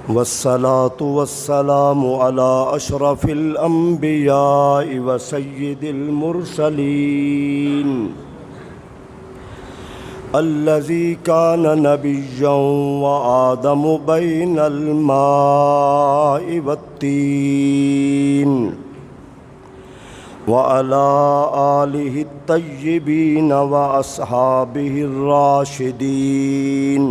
والصلاة والسلام على أشرف الأنبياء وسيد المرسلين الذي كان نبيا وآدم بين الماء والطين وعلى آله الطيبين وأصحابه الراشدين.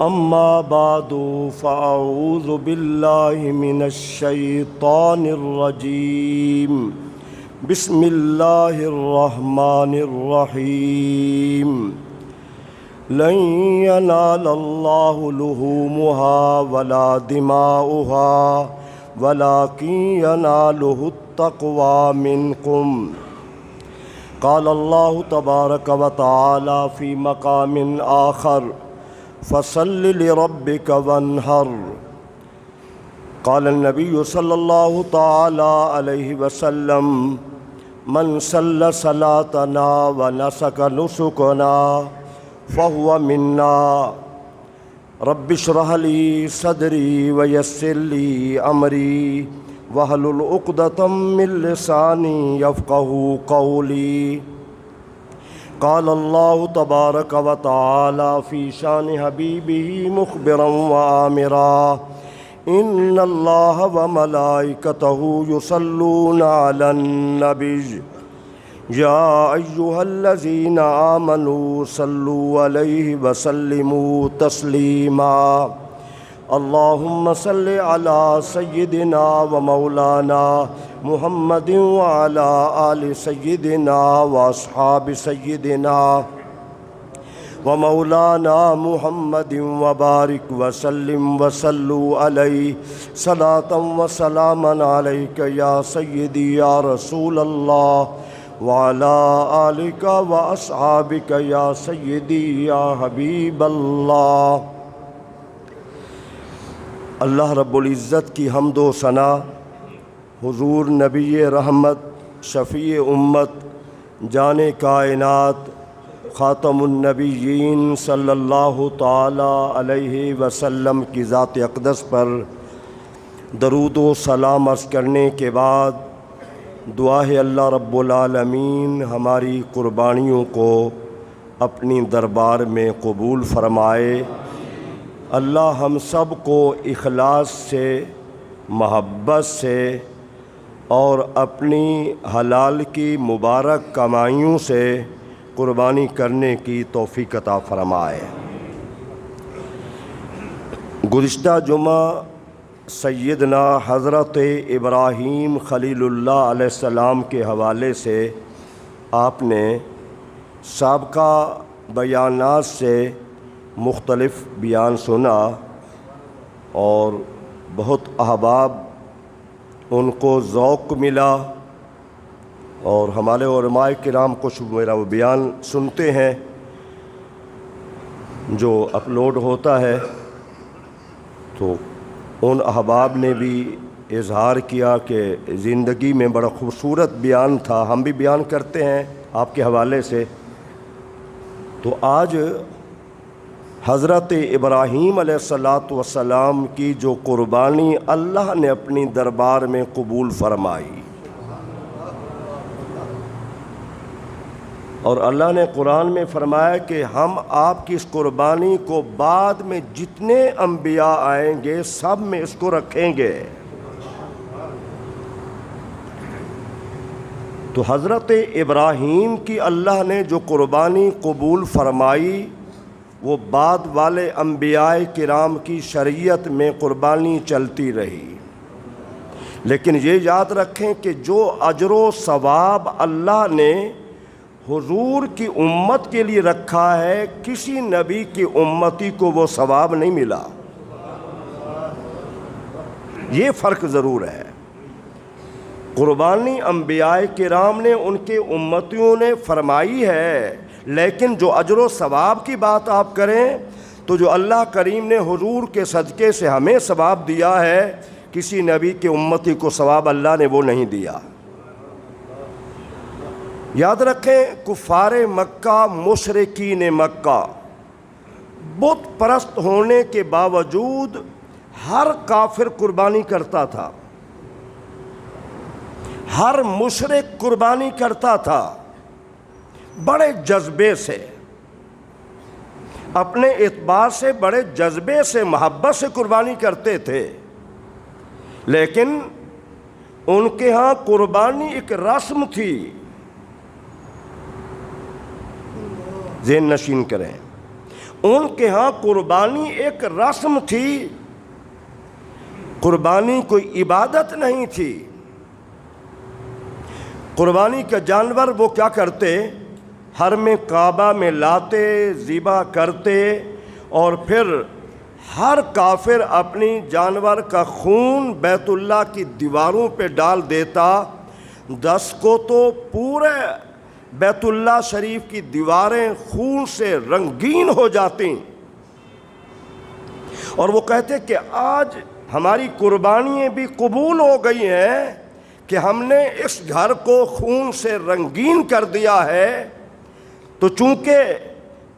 أما بعد فأعوذ بالله من الشيطان الرجيم. بسم الله الرحمن الرحيم. لن ينال الله لحومها ولا دماؤها ولكن يناله التقوى منكم. قال الله تبارك وتعالى في مقام آخر فصل لربك وانحر. قال النبي صلى الله تعالى عليه وسلم من صلى صلاتنا ونسك نسكنا فهو منا. رب اشرح لي صدري ويسر لي أمري واحلل عقدة من لساني يفقهوا قولي. قال الله تبارك وتعالى في شان حبيبه مخبرا وآمرا إن الله وملائكته يصلون على النبي يا أيها الذين آمنوا صلوا عليه وسلموا تسليما. اللهم صل على سيدنا ومولانا محمد وعلى آل سيدنا وأصحاب سيدنا ومولانا محمد وبارك وسلم وصلوا عليه صلاة وسلاما عليك يا سيدي يا رسول الله وعلى آلك وأصحابك يا سيدي يا حبیب اللہ. اللہ رب العزت کی حمد و ثنا حضور نبی رحمت شفیع امت جان کائنات خاتم النبیین صلی اللہ تعالی علیہ وسلم کی ذات اقدس پر درود و سلام عرض کرنے کے بعد دعا ہے اللہ رب العالمین ہماری قربانیوں کو اپنی دربار میں قبول فرمائے. اللہ ہم سب کو اخلاص سے محبت سے اور اپنی حلال کی مبارک کمائیوں سے قربانی کرنے کی توفیق عطا فرمائے. گزشتہ جمعہ سیدنا حضرت ابراہیم خلیل اللہ علیہ السلام کے حوالے سے آپ نے سابقہ بیانات سے مختلف بیان سنا اور بہت احباب ان کو ذوق ملا اور ہمارے علماء کرام کچھ میرا وہ بیان سنتے ہیں جو اپلوڈ ہوتا ہے تو ان احباب نے بھی اظہار کیا کہ زندگی میں بڑا خوبصورت بیان تھا. ہم بھی بیان کرتے ہیں آپ کے حوالے سے. تو آج حضرت ابراہیم علیہ السلام کی جو قربانی اللہ نے اپنی دربار میں قبول فرمائی اور اللہ نے قرآن میں فرمایا کہ ہم آپ کی اس قربانی کو بعد میں جتنے انبیاء آئیں گے سب میں اس کو رکھیں گے. تو حضرت ابراہیم کی اللہ نے جو قربانی قبول فرمائی وہ بعد والے انبیاء کرام کی شریعت میں قربانی چلتی رہی. لیکن یہ یاد رکھیں کہ جو اجر و ثواب اللہ نے حضور کی امت کے لیے رکھا ہے کسی نبی کی امتی کو وہ ثواب نہیں ملا. یہ فرق ضرور ہے. قربانی انبیاء کرام نے ان کے امتیوں نے فرمائی ہے لیکن جو اجر و ثواب کی بات آپ کریں تو جو اللہ کریم نے حضور کے صدقے سے ہمیں ثواب دیا ہے کسی نبی کے امتی کو ثواب اللہ نے وہ نہیں دیا. یاد رکھیں کفار مکہ، مشرکین مکہ بت پرست ہونے کے باوجود ہر کافر قربانی کرتا تھا، ہر مشرک قربانی کرتا تھا، بڑے جذبے سے، اپنے اعتبار سے بڑے جذبے سے، محبت سے قربانی کرتے تھے، لیکن ان کے ہاں قربانی ایک رسم تھی۔ ذہن نشین کریں، ان کے ہاں قربانی ایک رسم تھی، قربانی کوئی عبادت نہیں تھی۔ قربانی کا جانور وہ کیا کرتے؟ حرم کعبہ میں لاتے، ذبح کرتے، اور پھر ہر کافر اپنی جانور کا خون بیت اللہ کی دیواروں پہ ڈال دیتا۔ 10 کو تو پورے بیت اللہ شریف کی دیواریں خون سے رنگین ہو جاتی، اور وہ کہتے کہ آج ہماری قربانیاں بھی قبول ہو گئی ہیں کہ ہم نے اس گھر کو خون سے رنگین کر دیا ہے۔ تو چونکہ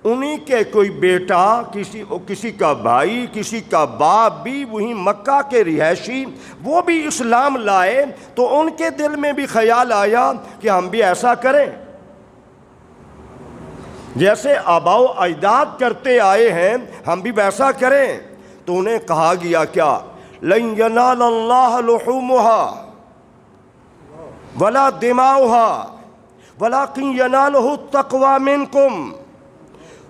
انہی کے کوئی بیٹا، کسی کا بھائی، کسی کا باپ بھی وہی مکہ کے رہائشی، وہ بھی اسلام لائے، تو ان کے دل میں بھی خیال آیا کہ ہم بھی ایسا کریں، جیسے آباء و اجداد کرتے آئے ہیں ہم بھی ویسا کریں۔ تو انہیں کہا گیا کیا؟ لن ینال اللہ لحومها ولا دماؤها ولکن ینالہ التقوی منکم۔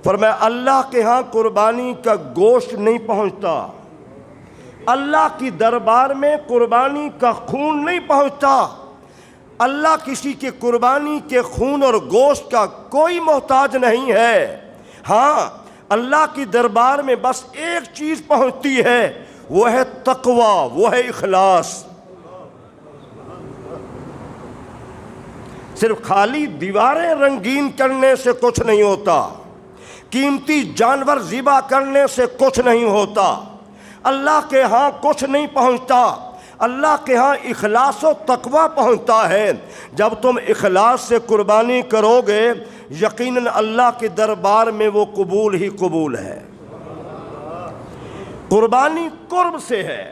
فرمایا اللہ کے ہاں قربانی کا گوشت نہیں پہنچتا، اللہ کی دربار میں قربانی کا خون نہیں پہنچتا، اللہ کسی کے قربانی کے خون اور گوشت کا کوئی محتاج نہیں ہے۔ ہاں اللہ کی دربار میں بس ایک چیز پہنچتی ہے، وہ ہے تقوی، وہ ہے اخلاص۔ صرف خالی دیواریں رنگین کرنے سے کچھ نہیں ہوتا، قیمتی جانور ذبح کرنے سے کچھ نہیں ہوتا، اللہ کے ہاں کچھ نہیں پہنچتا، اللہ کے ہاں اخلاص و تقوی پہنچتا ہے۔ جب تم اخلاص سے قربانی کرو گے یقیناً اللہ کے دربار میں وہ قبول ہی قبول ہے۔ قربانی قرب سے ہے،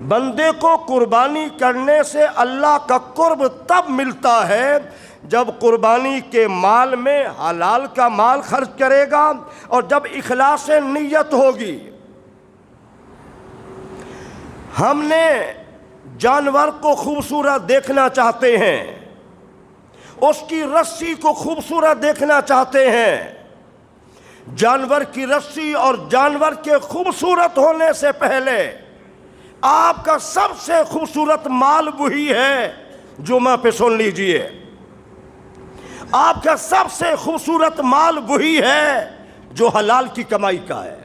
بندے کو قربانی کرنے سے اللہ کا قرب تب ملتا ہے جب قربانی کے مال میں حلال کا مال خرچ کرے گا اور جب اخلاص نیت ہوگی۔ ہم نے جانور کو خوبصورت دیکھنا چاہتے ہیں، اس کی رسی کو خوبصورت دیکھنا چاہتے ہیں۔ جانور کی رسی اور جانور کے خوبصورت ہونے سے پہلے آپ کا سب سے خوبصورت مال وہی ہے، جمعہ پہ سن لیجئے، آپ کا سب سے خوبصورت مال وہی ہے جو حلال کی کمائی کا ہے۔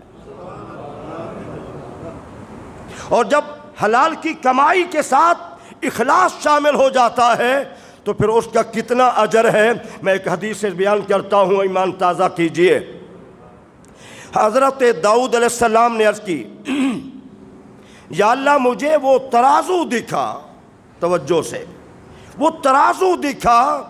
اور جب حلال کی کمائی کے ساتھ اخلاص شامل ہو جاتا ہے تو پھر اس کا کتنا اجر ہے۔ میں ایک حدیث سے بیان کرتا ہوں، ایمان تازہ کیجئے۔ حضرت داؤد علیہ السلام نے عرض کی، یا اللہ مجھے وہ ترازو دکھا، توجہ سے، وہ ترازو دکھا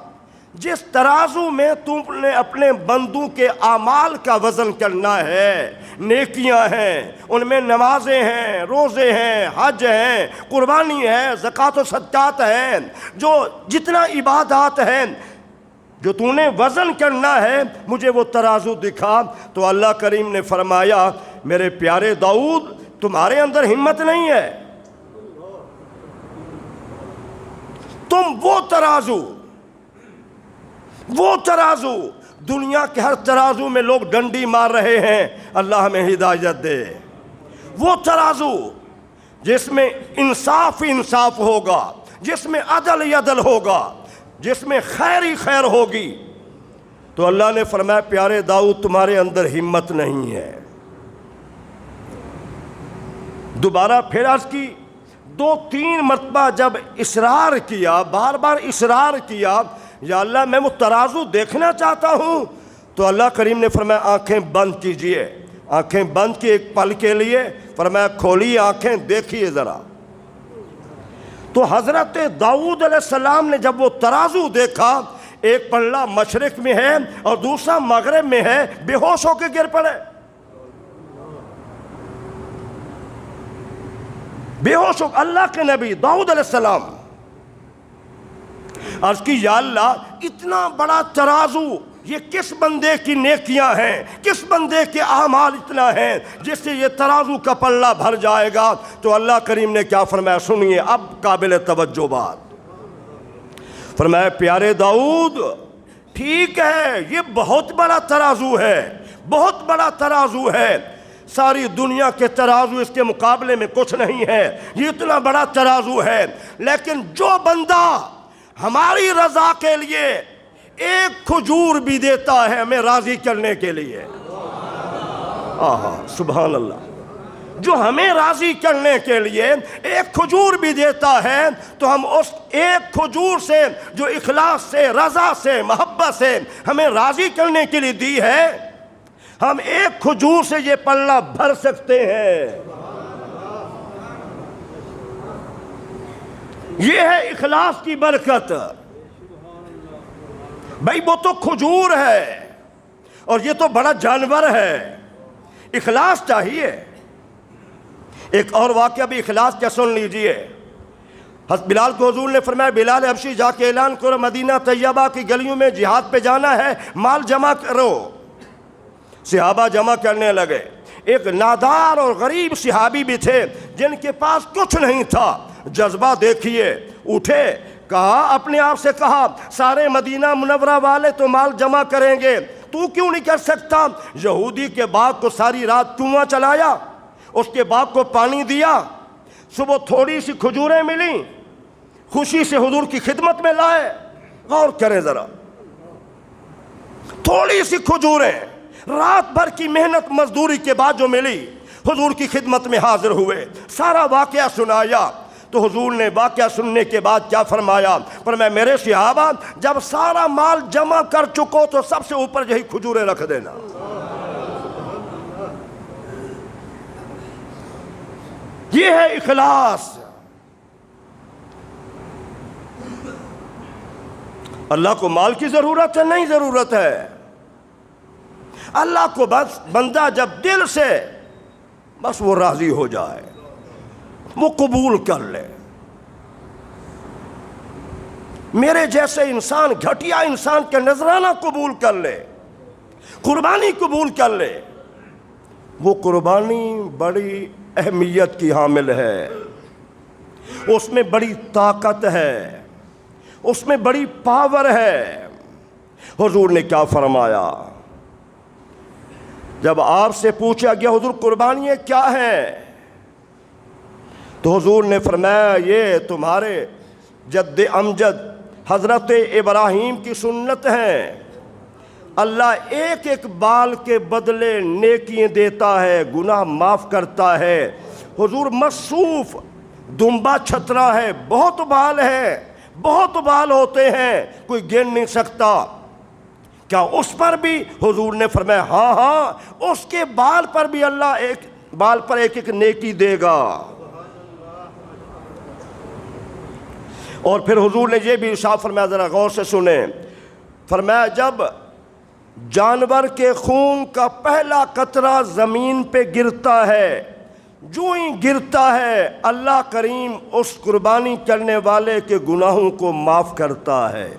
جس ترازو میں تم نے اپنے بندوں کے اعمال کا وزن کرنا ہے۔ نیکیاں ہیں، ان میں نمازیں ہیں، روزے ہیں، حج ہیں، قربانی ہے، زکوٰۃ و صدقات ہیں، جو جتنا عبادات ہیں جو تو نے وزن کرنا ہے، مجھے وہ ترازو دکھا۔ تو اللہ کریم نے فرمایا، میرے پیارے داؤد تمہارے اندر ہمت نہیں ہے، تم وہ ترازو دنیا کے ہر ترازو میں لوگ ڈنڈی مار رہے ہیں، اللہ ہمیں ہدایت دے، وہ ترازو جس میں انصاف ہی انصاف ہوگا، جس میں عدل ہی عدل ہوگا، جس میں خیر ہی خیر ہوگی۔ تو اللہ نے فرمایا پیارے داؤد تمہارے اندر ہمت نہیں ہے۔ دوبارہ پھر عرض کی، 2-3 مرتبہ جب اصرار کیا، بار بار اصرار کیا، یا اللہ میں وہ ترازو دیکھنا چاہتا ہوں، تو اللہ کریم نے فرمایا آنکھیں بند کیجئے۔ آنکھیں بند کی ایک پل کے لیے، فرمایا کھولیے آنکھیں، دیکھیے ذرا۔ تو حضرت داؤد علیہ السلام نے جب وہ ترازو دیکھا، ایک پلہ مشرق میں ہے اور دوسرا مغرب میں ہے، بے ہوش ہو کے گر پڑے، بے ہوش ہو۔ اللہ کے نبی داؤد علیہ السلام عرض کی یا اللہ اتنا بڑا ترازو یہ کس بندے کی نیکیاں ہیں، کس بندے کے اعمال اتنا ہیں جس سے یہ ترازو کا پلہ بھر جائے گا؟ تو اللہ کریم نے کیا فرمایا، سنیے اب قابل توجہ بات۔ فرمایا پیارے داؤد ٹھیک ہے یہ بہت بڑا ترازو ہے، بہت بڑا ترازو ہے، ساری دنیا کے ترازو اس کے مقابلے میں کچھ نہیں ہے، یہ اتنا بڑا ترازو ہے، لیکن جو بندہ ہماری رضا کے لیے ایک کھجور بھی دیتا ہے ہمیں راضی کرنے کے لیے، آہا سبحان اللہ، جو ہمیں راضی کرنے کے لیے ایک کھجور بھی دیتا ہے تو ہم اس ایک کھجور سے جو اخلاص سے، رضا سے، محبت سے ہمیں راضی کرنے کے لیے دی ہے، ہم ایک کھجور سے یہ پلہ بھر سکتے ہیں۔ یہ ہے اخلاص کی برکت۔ بھائی وہ تو کھجور ہے اور یہ تو بڑا جانور ہے، اخلاص چاہیے۔ ایک اور واقعہ بھی اخلاص کا سن لیجئے۔ حضرت بلال کو حضور نے فرمایا بلال حبشی جا کے اعلان کرو مدینہ طیبہ کی گلیوں میں جہاد پہ جانا ہے، مال جمع کرو۔ صحابہ جمع کرنے لگے۔ ایک نادار اور غریب صحابی بھی تھے جن کے پاس کچھ نہیں تھا، جذبہ دیکھیے، اٹھے، کہا اپنے آپ سے کہا سارے مدینہ منورہ والے تو مال جمع کریں گے، تو کیوں نہیں کر سکتا؟ یہودی کے باغ کو ساری رات کنواں چلایا، اس کے باغ کو پانی دیا، صبح تھوڑی سی کھجوریں ملیں، خوشی سے حضور کی خدمت میں لائے۔ غور کریں ذرا، تھوڑی سی کھجوریں رات بھر کی محنت مزدوری کے بعد جو ملی، حضور کی خدمت میں حاضر ہوئے، سارا واقعہ سنایا۔ تو حضور نے واقعہ سننے کے بعد کیا فرمایا؟ فرمایا میرے صحابہ جب سارا مال جمع کر چکو تو سب سے اوپر یہی کھجوریں رکھ دینا۔ یہ ہے اخلاص۔ اللہ کو مال کی ضرورت ہے؟ نہیں ضرورت ہے۔ اللہ کو بس بندہ جب دل سے بس وہ راضی ہو جائے، وہ قبول کر لے۔ میرے جیسے انسان، گھٹیا انسان کا نذرانہ قبول کر لے، قربانی قبول کر لے، وہ قربانی بڑی اہمیت کی حامل ہے، اس میں بڑی طاقت ہے، اس میں بڑی پاور ہے۔ حضور نے کیا فرمایا؟ جب آپ سے پوچھا گیا حضور قربانیاں کیا ہیں، تو حضور نے فرمایا یہ تمہارے جد امجد حضرت ابراہیم کی سنت ہیں، اللہ ایک ایک بال کے بدلے نیکیاں دیتا ہے، گناہ معاف کرتا ہے۔ حضور مصروف دمبا چھترا ہے، بہت بال ہے، بہت بال ہوتے ہیں، کوئی گن نہیں سکتا، کیا اس پر بھی؟ حضور نے فرمایا ہاں ہاں، اس کے بال پر بھی اللہ ایک بال پر ایک ایک نیکی دے گا۔ اور پھر حضور نے یہ بھی ارشاد فرمایا، ذرا غور سے سنیں، فرمایا جب جانور کے خون کا پہلا قطرہ زمین پہ گرتا ہے، جو ہی گرتا ہے اللہ کریم اس قربانی کرنے والے کے گناہوں کو معاف کرتا ہے۔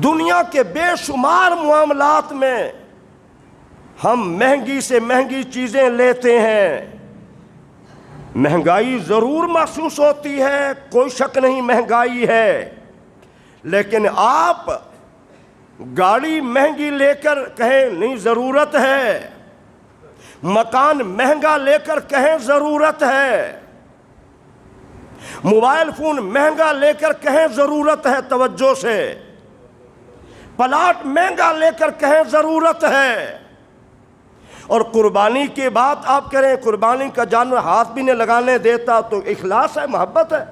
دنیا کے بے شمار معاملات میں ہم مہنگی سے مہنگی چیزیں لیتے ہیں، مہنگائی ضرور محسوس ہوتی ہے، کوئی شک نہیں مہنگائی ہے، لیکن آپ گاڑی مہنگی لے کر کہیں نہیں ضرورت ہے، مکان مہنگا لے کر کہیں ضرورت ہے، موبائل فون مہنگا لے کر کہیں ضرورت ہے، توجہ سے، پلاٹ مہنگا لے کر کہیں ضرورت ہے، اور قربانی کی بات آپ کریں، قربانی کا جانور ہاتھ بھی نہیں لگانے دیتا تو اخلاص ہے، محبت ہے۔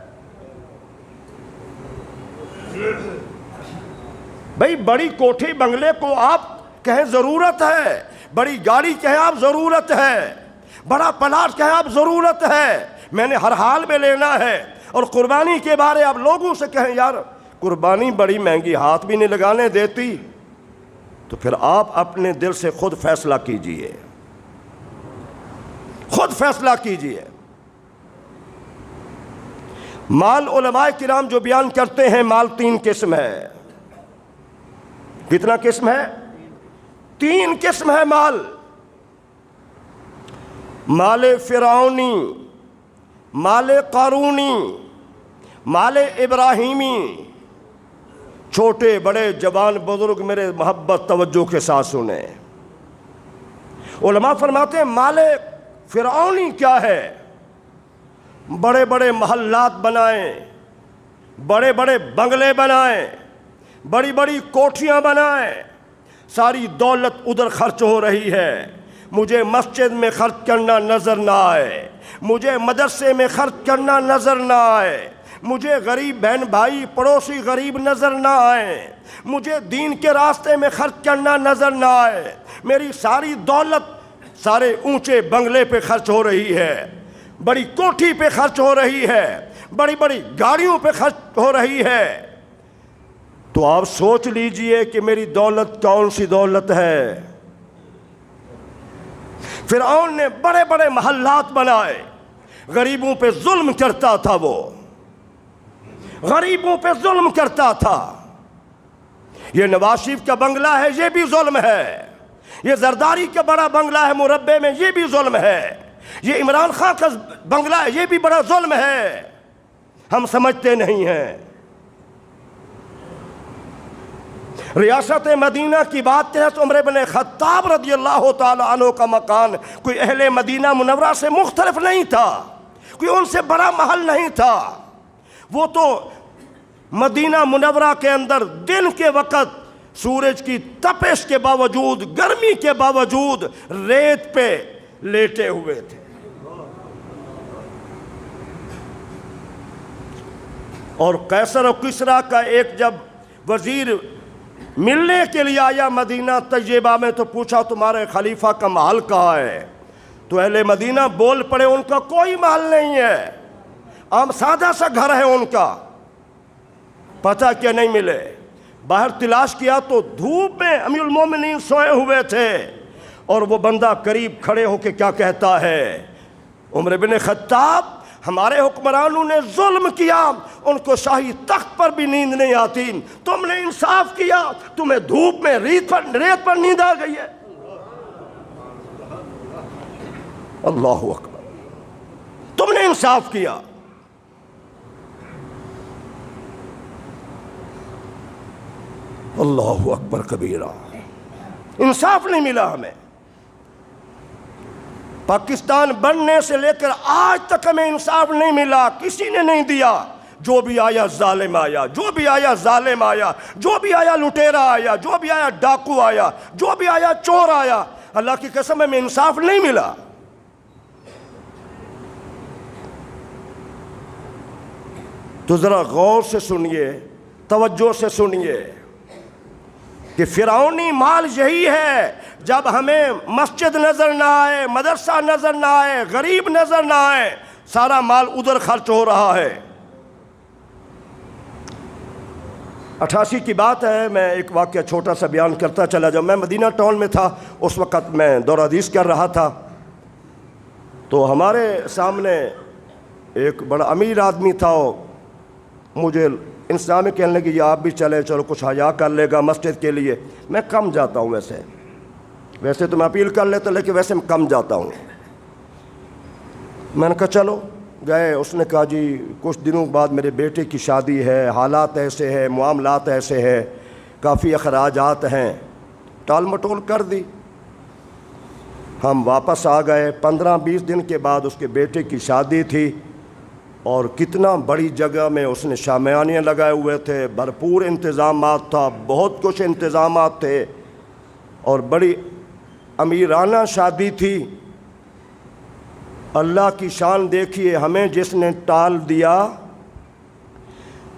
بھئی بڑی کوٹھی بنگلے کو آپ کہیں ضرورت ہے، بڑی گاڑی کہیں آپ ضرورت ہے، بڑا پلاٹ کہیں آپ ضرورت ہے، میں نے ہر حال میں لینا ہے، اور قربانی کے بارے آپ لوگوں سے کہیں یار قربانی بڑی مہنگی، ہاتھ بھی نہیں لگانے دیتی، تو پھر آپ اپنے دل سے خود فیصلہ کیجئے، خود فیصلہ کیجئے۔ مال علماء کرام جو بیان کرتے ہیں مال 3 قسم ہے۔ کتنا قسم ہے؟ 3 قسم ہے مال۔ مال فرعونی، مال قارونی، مال ابراہیمی۔ چھوٹے بڑے جوان بزرگ میرے محبت توجہ کے ساتھ سنیں۔ علماء فرماتے ہیں مال فرعونی کیا ہے؟ بڑے بڑے محلات بنائیں، بڑے بڑے بنگلے بنائیں، بڑی بڑی کوٹھیاں بنائیں، ساری دولت ادھر خرچ ہو رہی ہے، مجھے مسجد میں خرچ کرنا نظر نہ آئے، مجھے مدرسے میں خرچ کرنا نظر نہ آئے، مجھے غریب بہن بھائی پڑوسی غریب نظر نہ آئے، مجھے دین کے راستے میں خرچ کرنا نظر نہ آئے، میری ساری دولت سارے اونچے بنگلے پہ خرچ ہو رہی ہے، بڑی کوٹھی پہ خرچ ہو رہی ہے، بڑی بڑی گاڑیوں پہ خرچ ہو رہی ہے، تو آپ سوچ لیجئے کہ میری دولت کون سی دولت ہے؟ فرعون نے بڑے بڑے محلات بنائے، غریبوں پہ ظلم کرتا تھا، وہ غریبوں پہ ظلم کرتا تھا۔ یہ نواز شریف کا بنگلہ ہے، یہ بھی ظلم ہے، یہ زرداری کا بڑا بنگلہ ہے مربع میں، یہ بھی ظلم ہے، یہ عمران خان کا بنگلہ ہے، یہ بھی بڑا ظلم ہے، ہم سمجھتے نہیں ہیں۔ ریاست مدینہ کی بات کریں تو عمر بن خطاب رضی اللہ تعالی عنہ کا مکان کوئی اہل مدینہ منورہ سے مختلف نہیں تھا، کوئی ان سے بڑا محل نہیں تھا، وہ تو مدینہ منورہ کے اندر دن کے وقت سورج کی تپش کے باوجود، گرمی کے باوجود ریت پہ لیٹے ہوئے تھے۔ اور قیصر و کسریٰ کا ایک جب وزیر ملنے کے لیے آیا مدینہ طیبہ میں تو پوچھا تمہارے خلیفہ کا محل کہاں ہے؟ تو اہل مدینہ بول پڑے ان کا کوئی محل نہیں ہے، عام سادہ سا گھر ہے ان کا، پتہ کیا نہیں ملے۔ باہر تلاش کیا تو دھوپ میں امیر المومنین سوئے ہوئے تھے، اور وہ بندہ قریب کھڑے ہو کے کیا کہتا ہے، عمر بن خطاب ہمارے حکمرانوں نے ظلم کیا، ان کو شاہی تخت پر بھی نیند نہیں آتی، تم نے انصاف کیا، تمہیں دھوپ میں ریت پر نیند آ گئی ہے۔ اللہ اکبر، تم نے انصاف کیا۔ اللہ اکبر کبیرہ، انصاف نہیں ملا ہمیں۔ پاکستان بننے سے لے کر آج تک ہمیں انصاف نہیں ملا، کسی نے نہیں دیا، جو بھی آیا ظالم آیا، جو بھی آیا ظالم آیا، جو بھی آیا لٹیرا آیا، جو بھی آیا ڈاکو آیا، جو بھی آیا چور آیا، اللہ کی قسم ہمیں انصاف نہیں ملا۔ تو ذرا غور سے سنیے، توجہ سے سنیے کہ فرعونی مال یہی ہے، جب ہمیں مسجد نظر نہ آئے، مدرسہ نظر نہ آئے، غریب نظر نہ آئے، سارا مال ادھر خرچ ہو رہا ہے۔ 88 کی بات ہے، میں ایک واقعہ چھوٹا سا بیان کرتا چلا جاؤں۔ میں مدینہ ٹاؤن میں تھا، اس وقت میں دورہ حدیث کر رہا تھا، تو ہمارے سامنے ایک بڑا امیر آدمی تھا، مجھے انسان میں کہنے لگے یہ آپ بھی چلیں، چلو کچھ حیا کر لے گا مسجد کے لیے۔ میں کم جاتا ہوں، ویسے تو میں اپیل کر لیتا، لیکن ویسے میں کم جاتا ہوں۔ میں نے کہا چلو، گئے۔ اس نے کہا جی کچھ دنوں بعد میرے بیٹے کی شادی ہے، حالات ایسے ہیں، معاملات ایسے ہیں، کافی اخراجات ہیں، ٹال مٹول کر دی۔ ہم واپس آ گئے۔ 15-20 دن کے بعد اس کے بیٹے کی شادی تھی، اور کتنا بڑی جگہ میں اس نے شامیانے لگائے ہوئے تھے، بھرپور انتظامات تھا، بہت کچھ انتظامات تھے، اور بڑی امیرانہ شادی تھی۔ اللہ کی شان دیکھیے، ہمیں جس نے ٹال دیا،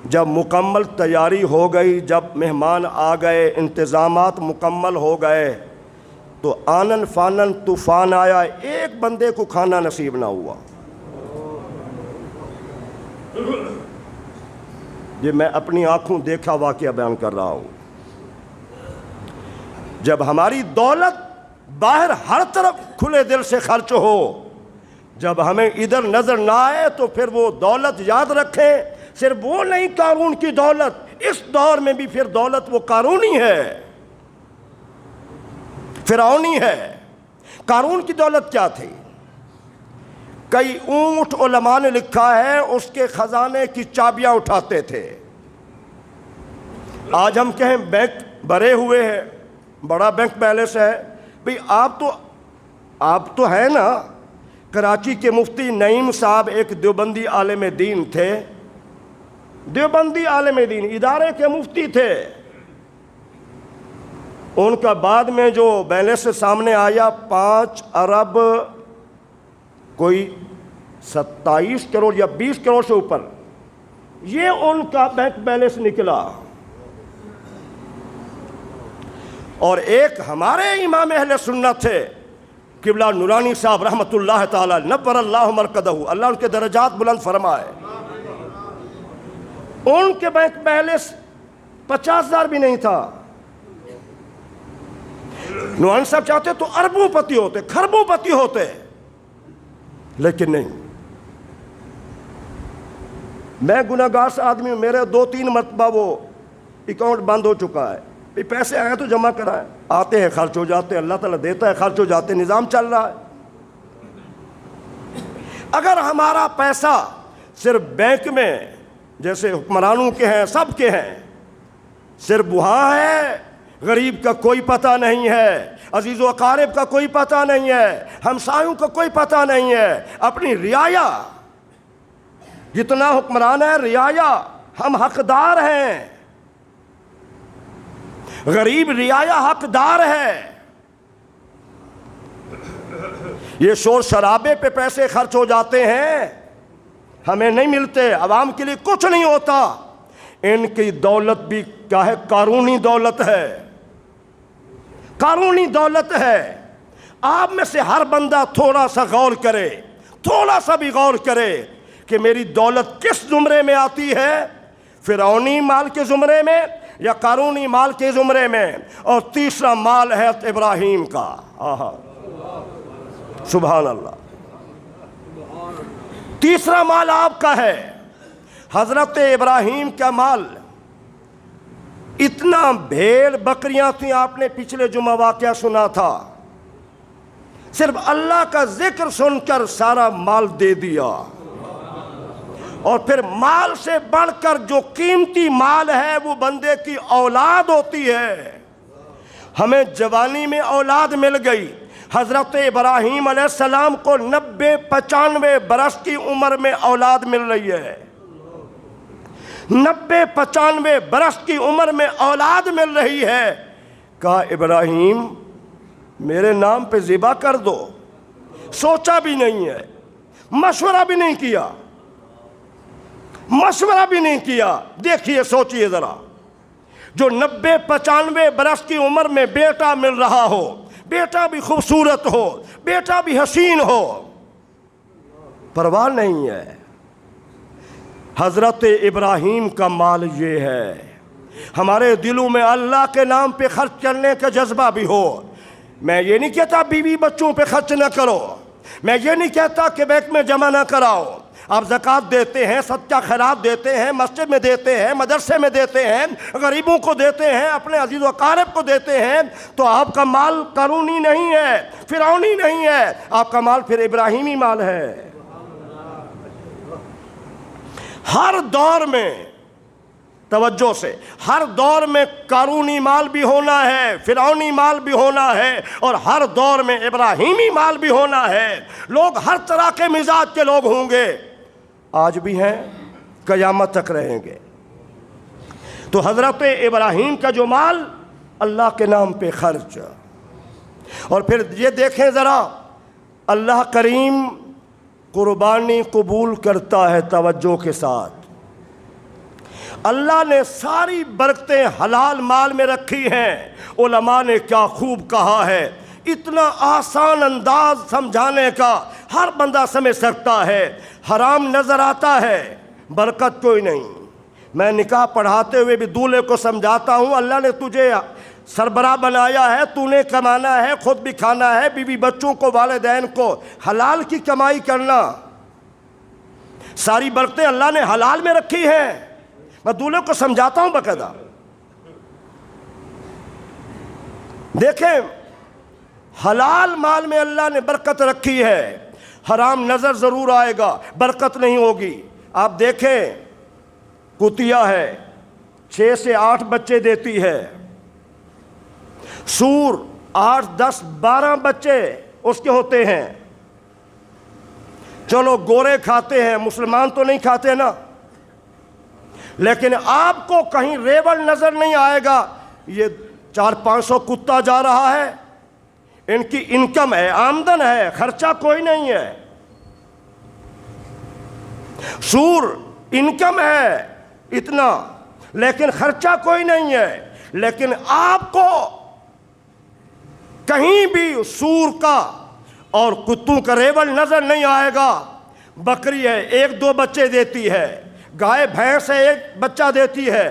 جب مکمل تیاری ہو گئی، جب مہمان آ گئے، انتظامات مکمل ہو گئے، تو آنن فانن طوفان آیا، ایک بندے کو کھانا نصیب نہ ہوا۔ یہ میں اپنی آنکھوں دیکھا واقعہ بیان کر رہا ہوں. جب ہماری دولت باہر ہر طرف کھلے دل سے خرچ ہو، جب ہمیں ادھر نظر نہ آئے، تو پھر وہ دولت یاد رکھیں صرف وہ نہیں قارون کی دولت، اس دور میں بھی پھر دولت وہ قارونی ہے، فرعونی ہے. قارون کی دولت کیا تھی؟ کئی اونٹ علماء نے لکھا ہے اس کے خزانے کی چابیاں اٹھاتے تھے. آج ہم کہیں بینک بھرے ہوئے ہیں، بڑا بینک بیلنس ہے. بھئی آپ تو ہے نا. کراچی کے مفتی نعیم صاحب ایک دیوبندی عالم دین تھے، دیوبندی عالم دین ادارے کے مفتی تھے. ان کا بعد میں جو بیلنس سامنے آیا 5 ارب کوئی 27 کروڑ یا 20 کروڑ سے اوپر، یہ ان کا بینک بیلنس نکلا. اور ایک ہمارے امام اہل سنت تھے قبلہ نورانی صاحب رحمۃ اللہ تعالی نور اللہ مرکزہ، اللہ ان کے درجات بلند فرمائے. ان کے بینک بیلنس 50,000 بھی نہیں تھا. نورانی صاحب چاہتے تو اربوں پتی ہوتے، کھربوں پتی ہوتے، لیکن نہیں. میں گناہگار سے آدمی ہوں، میرے 2-3 مرتبہ وہ اکاؤنٹ بند ہو چکا ہے. پیسے آئے تو جمع کرائے، آتے ہیں خرچ ہو جاتے ہیں، اللہ تعالیٰ دیتا ہے خرچ ہو جاتے ہیں، نظام چل رہا ہے. اگر ہمارا پیسہ صرف بینک میں جیسے حکمرانوں کے ہیں، سب کے ہیں، صرف وہاں ہے، غریب کا کوئی پتہ نہیں ہے، عزیز و اقارب کا کوئی پتہ نہیں ہے، ہمسایوں کا کوئی پتہ نہیں ہے، اپنی رعایا جتنا حکمران ہے رعایا ہم حقدار ہیں، غریب رعایا حقدار ہے. یہ شور شرابے پہ پیسے خرچ ہو جاتے ہیں، ہمیں نہیں ملتے، عوام کے لیے کچھ نہیں ہوتا. ان کی دولت بھی کیا ہے؟ قارونی دولت ہے، قارونی دولت ہے. آپ میں سے ہر بندہ تھوڑا سا غور کرے، تھوڑا سا بھی غور کرے کہ میری دولت کس زمرے میں آتی ہے، فرعونی مال کے زمرے میں یا قارونی مال کے زمرے میں. اور تیسرا مال ہے ابراہیم کا. آہا سبحان اللہ. تیسرا مال آپ کا ہے. حضرت ابراہیم کا مال اتنا بھیڑ بکریاں تھیں، آپ نے پچھلے جمعہ واقعہ سنا تھا. صرف اللہ کا ذکر سن کر سارا مال دے دیا. اور پھر مال سے بڑھ کر جو قیمتی مال ہے وہ بندے کی اولاد ہوتی ہے. ہمیں جوانی میں اولاد مل گئی. حضرت ابراہیم علیہ السلام کو 90-95 برس کی عمر میں اولاد مل رہی ہے. 90-95 برس کی عمر میں اولاد مل رہی ہے. کہا ابراہیم میرے نام پہ ذبح کر دو. سوچا بھی نہیں ہے، مشورہ بھی نہیں کیا، مشورہ بھی نہیں کیا. دیکھیے سوچئے ذرا، جو 90-95 برس کی عمر میں بیٹا مل رہا ہو، بیٹا بھی خوبصورت ہو، بیٹا بھی حسین ہو، پرواہ نہیں ہے. حضرت ابراہیم کا مال یہ ہے. ہمارے دلوں میں اللہ کے نام پہ خرچ کرنے کا جذبہ بھی ہو. میں یہ نہیں کہتا بیوی بچوں پہ خرچ نہ کرو، میں یہ نہیں کہتا کہ بینک میں جمع نہ کراؤ. آپ زکوٰۃ دیتے ہیں، صدقہ خیرات دیتے ہیں، مسجد میں دیتے ہیں، مدرسے میں دیتے ہیں، غریبوں کو دیتے ہیں، اپنے عزیز و اقارب کو دیتے ہیں، تو آپ کا مال قارونی نہیں ہے، فرعونی نہیں ہے. آپ کا مال پھر ابراہیمی مال ہے. ہر دور میں، توجہ سے، ہر دور میں قارونی مال بھی ہونا ہے، فرعونی مال بھی ہونا ہے، اور ہر دور میں ابراہیمی مال بھی ہونا ہے. لوگ ہر طرح کے مزاج کے لوگ ہوں گے، آج بھی ہیں، قیامت تک رہیں گے. تو حضرت ابراہیم کا جو مال اللہ کے نام پہ خرچ. اور پھر یہ دیکھیں ذرا، اللہ کریم قربانی قبول کرتا ہے. توجہ کے ساتھ، اللہ نے ساری برکتیں حلال مال میں رکھی ہیں. علماء نے کیا خوب کہا ہے، اتنا آسان انداز سمجھانے کا ہر بندہ سمجھ سکتا ہے. حرام نظر آتا ہے، برکت کوئی نہیں. میں نکاح پڑھاتے ہوئے بھی دولہے کو سمجھاتا ہوں، اللہ نے تجھے سربراہ بنایا ہے، تو نے کمانا ہے، خود بھی کھانا ہے، بیوی بچوں کو، والدین کو حلال کی کمائی کرنا۔ ساری برکتیں اللہ نے حلال میں رکھی ہیں، میں دولہے کو سمجھاتا ہوں باقاعدہ۔ دیکھیں حلال مال میں اللہ نے برکت رکھی ہے، حرام نظر ضرور آئے گا، برکت نہیں ہوگی۔ آپ دیکھیں کتیا ہے 6 سے 8 بچے دیتی ہے، سور 8 10 12 بچے اس کے ہوتے ہیں۔ چلو گورے کھاتے ہیں، مسلمان تو نہیں کھاتے نا، لیکن آپ کو کہیں ریوڑ نظر نہیں آئے گا۔ یہ 400-500 کتا جا رہا ہے، ان کی انکم ہے، آمدن ہے، خرچہ کوئی نہیں ہے۔ سور انکم ہے اتنا، لیکن خرچہ کوئی نہیں ہے۔ لیکن آپ کو کہیں بھی سور کا اور کتوں کا ریوڑ نظر نہیں آئے گا۔ بکری ہے 1-2 بچے دیتی ہے، گائے بھینس ہے 1 بچہ دیتی ہے،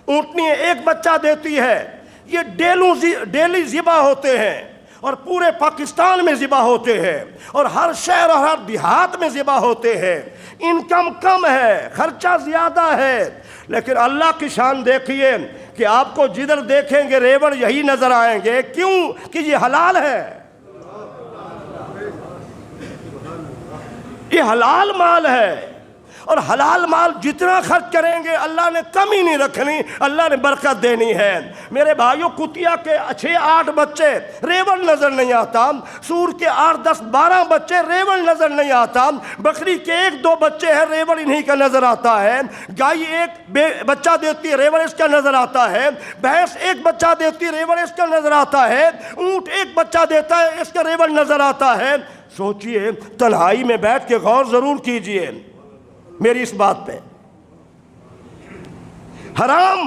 اونٹنی 1 بچہ دیتی ہے۔ یہ ڈیلی ذبح ہوتے ہیں، اور پورے پاکستان میں ذبح ہوتے ہیں، اور ہر شہر اور ہر دیہات میں ذبح ہوتے ہیں۔ انکم کم ہے، خرچہ زیادہ ہے، لیکن اللہ کی شان دیکھیے کہ آپ کو جدھر دیکھیں گے ریوڑ یہی نظر آئیں گے۔ کیوں؟ کہ یہ حلال ہے، یہ حلال مال ہے، اور حلال مال جتنا خرچ کریں گے اللہ نے کمی نہیں رکھنی، اللہ نے برکت دینی ہے۔ میرے بھائیوں کتیا کے 6-8 بچے ریوڑ نظر نہیں آتا، سور کے 8 10 12 بچے ریوڑ نظر نہیں آتا، بکری کے 1-2 بچے ہیں ریوڑ انہی کا نظر آتا ہے، گائے 1 بچہ دیتی ہے ریوڑ اس کا نظر آتا ہے، بھینس 1 بچہ دیتی ہے ریوڑ اس کا نظر آتا ہے، اونٹ 1 بچہ دیتا ہے اس کا ریوڑ نظر آتا ہے۔ سوچئے، تنہائی میں بیٹھ کے غور ضرور کیجئے میری اس بات پہ۔ حرام،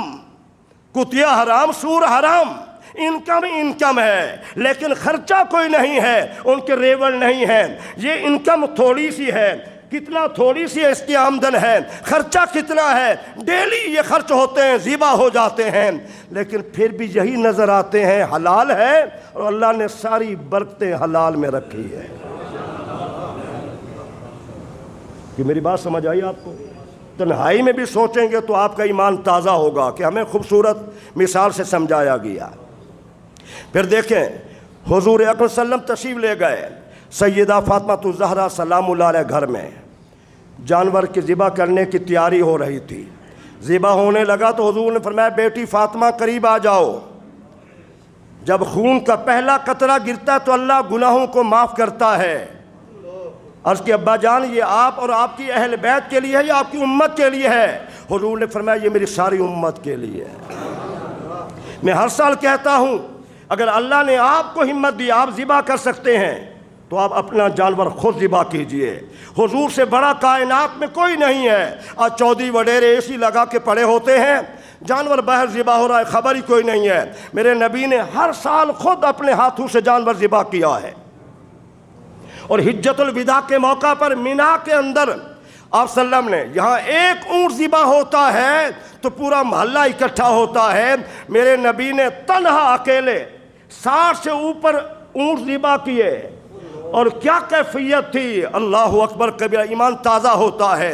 کتیا حرام، سور حرام، انکم ہے، لیکن خرچہ کوئی نہیں ہے، ان کے ریوڑ نہیں ہے۔ یہ انکم تھوڑی سی ہے، کتنا تھوڑی سی اس کی آمدن ہے، خرچہ کتنا ہے، ڈیلی یہ خرچ ہوتے ہیں، ذبح ہو جاتے ہیں، لیکن پھر بھی یہی نظر آتے ہیں حلال ہے، اور اللہ نے ساری برکتیں حلال میں رکھی ہے۔ کہ میری بات سمجھ آئی آپ کو؟ تنہائی میں بھی سوچیں گے تو آپ کا ایمان تازہ ہوگا کہ ہمیں خوبصورت مثال سے سمجھایا گیا۔ پھر دیکھیں حضور اکرم صلی اللہ علیہ وسلم تشریف لے گئے سیدہ فاطمہ الزہرا سلام اللہ علیہ گھر میں، جانور کی ذبح کرنے کی تیاری ہو رہی تھی۔ ذبح ہونے لگا تو حضور نے فرمایا بیٹی فاطمہ قریب آ جاؤ۔ جب خون کا پہلا قطرہ گرتا ہے تو اللہ گناہوں کو معاف کرتا ہے۔ عرض کہ ابا جان یہ آپ اور آپ کی اہل بیت کے لیے ہے یا آپ کی امت کے لیے ہے؟ حضور نے فرمایا یہ میری ساری امت کے لیے ہے۔ میں ہر سال کہتا ہوں اگر اللہ نے آپ کو ہمت دی آپ ذبح کر سکتے ہیں تو آپ اپنا جانور خود ذبح کیجئے۔ حضور سے بڑا کائنات میں کوئی نہیں ہے۔ آج چودھری وڈیرے اے سی لگا کے پڑے ہوتے ہیں، جانور باہر ذبح ہو رہا ہے، خبر ہی کوئی نہیں ہے۔ میرے نبی نے ہر سال خود اپنے ہاتھوں سے جانور ذبح کیا ہے، اور حجت الوداع کے موقع پر مینا کے اندر آپ صلی اللہ علیہ وسلم نے یہاں 1 اونٹ ذبح ہوتا ہے تو پورا محلہ اکٹھا ہوتا ہے۔ میرے نبی نے تنہا اکیلے 60 سے اوپر اونٹ ذبح کیے، اور کیا کیفیت تھی، اللہ اکبر کبیرہ، ایمان تازہ ہوتا ہے۔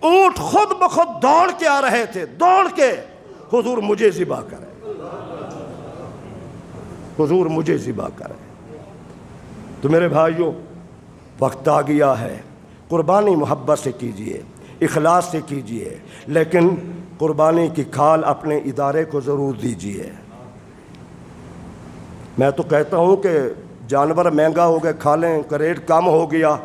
اونٹ خود بخود دوڑ کے آ رہے تھے، دوڑ کے، حضور مجھے ذبح کرے، حضور مجھے ذبح کرے۔ تو میرے بھائیوں وقت آ گیا ہے، قربانی محبت سے کیجئے، اخلاص سے کیجئے، لیکن قربانی کی کھال اپنے ادارے کو ضرور دیجئے۔ میں تو کہتا ہوں کہ جانور مہنگا ہو گئے، کھالیں کا ریٹ کم ہو گیا،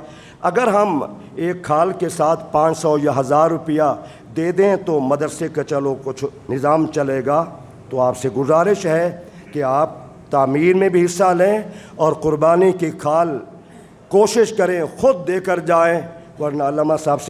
اگر ہم ایک کھال کے ساتھ 500 یا 1000 روپیہ دے دیں تو مدرسے کا چلو کچھ نظام چلے گا۔ تو آپ سے گزارش ہے کہ آپ تعمیر میں بھی حصہ لیں اور قربانی کی کھال کوشش کریں خود دے کر جائیں، ورنہ علامہ صاحب سے